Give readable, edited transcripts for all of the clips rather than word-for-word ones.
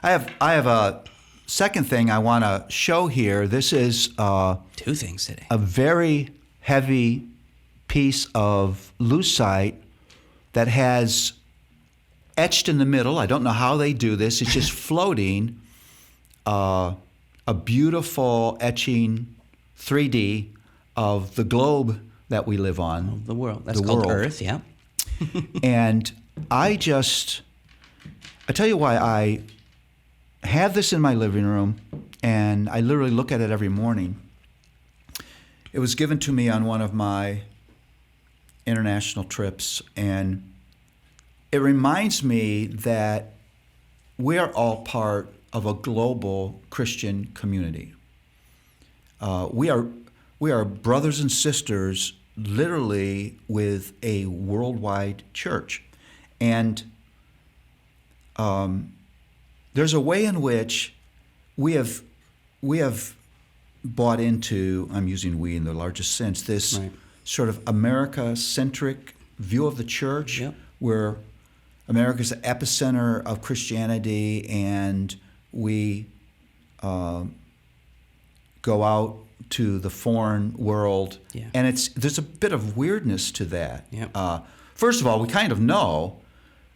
I have a second thing I want to show here. This is Two things today. a very heavy piece of lucite that has etched in the middle. I don't know how they do this. It's just floating. A beautiful etching 3D of the globe that we live on. The world. That's the called world. Earth, yeah. And I tell you why I have this in my living room, and I literally look at it every morning. It was given to me on one of my international trips, and it reminds me that we are all part of a global Christian community. We are brothers and sisters, literally, with a worldwide church, and there's a way in which we have bought into, I'm using we in the largest sense, this Right. sort of America-centric view of the church, Yep. where America's the epicenter of Christianity, and we go out to the foreign world, Yeah. and there's a bit of weirdness to that. Yep. First of all, we kind of know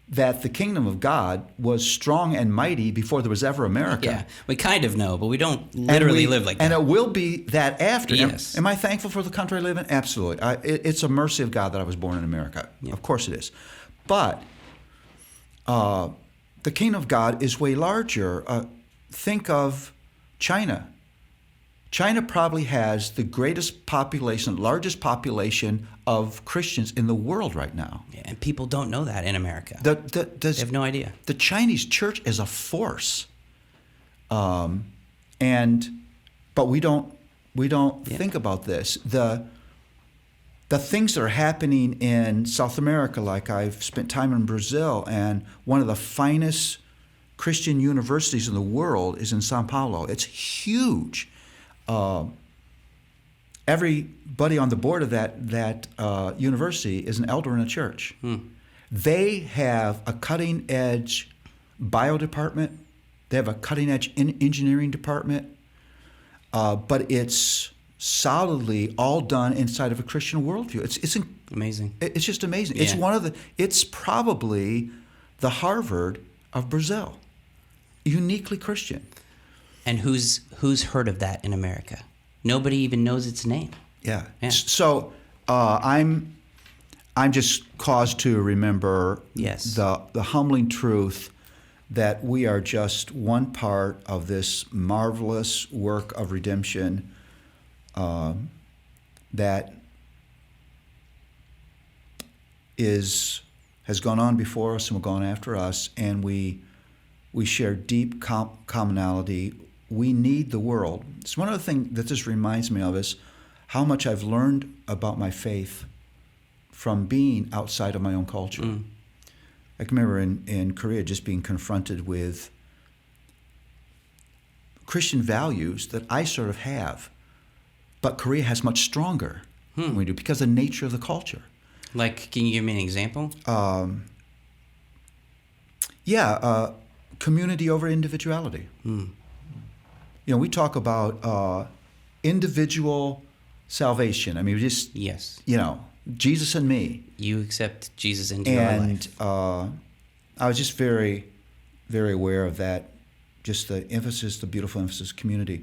that the kingdom of God was strong and mighty before there was ever America. Yeah, we kind of know, but we don't literally live like that. And it will be that after. Yes. Am I thankful for the country I live in? Absolutely. It's a mercy of God that I was born in America. Yeah. Of course it is. But the kingdom of God is way larger. Think of China. China probably has the greatest population, largest population of Christians in the world right now. Yeah, and people don't know that in America. They They have no idea. The Chinese church is a force, but we don't Yeah. think about this. The things that are happening in South America, like I've spent time in Brazil, and one of the finest Christian universities in the world is in Sao Paulo. It's huge. Everybody on the board of that university is an elder in a church. They have a cutting edge bio department. They have a cutting edge engineering department, but it's solidly all done inside of a Christian worldview. It's Amazing. it's just amazing. It's Yeah. it's probably the Harvard of Brazil, uniquely Christian. And who's heard of that in America? Nobody even knows its name. Yeah. Yeah. So I'm just caused to remember Yes. the humbling truth that we are just one part of this marvelous work of redemption that has gone on before us and will go on after us, and we share deep commonality. We need the world. It's one of the things that this reminds me of is how much I've learned about my faith from being outside of my own culture. I can remember in Korea just being confronted with Christian values that I sort of have, but Korea has much stronger than we do because of the nature of the culture. Like, can you give me an example? Community over individuality. You know, we talk about individual salvation. I mean, just, Yes. Jesus and me. You accept Jesus into your life. And I was just very, very aware of that, just the beautiful emphasis, community.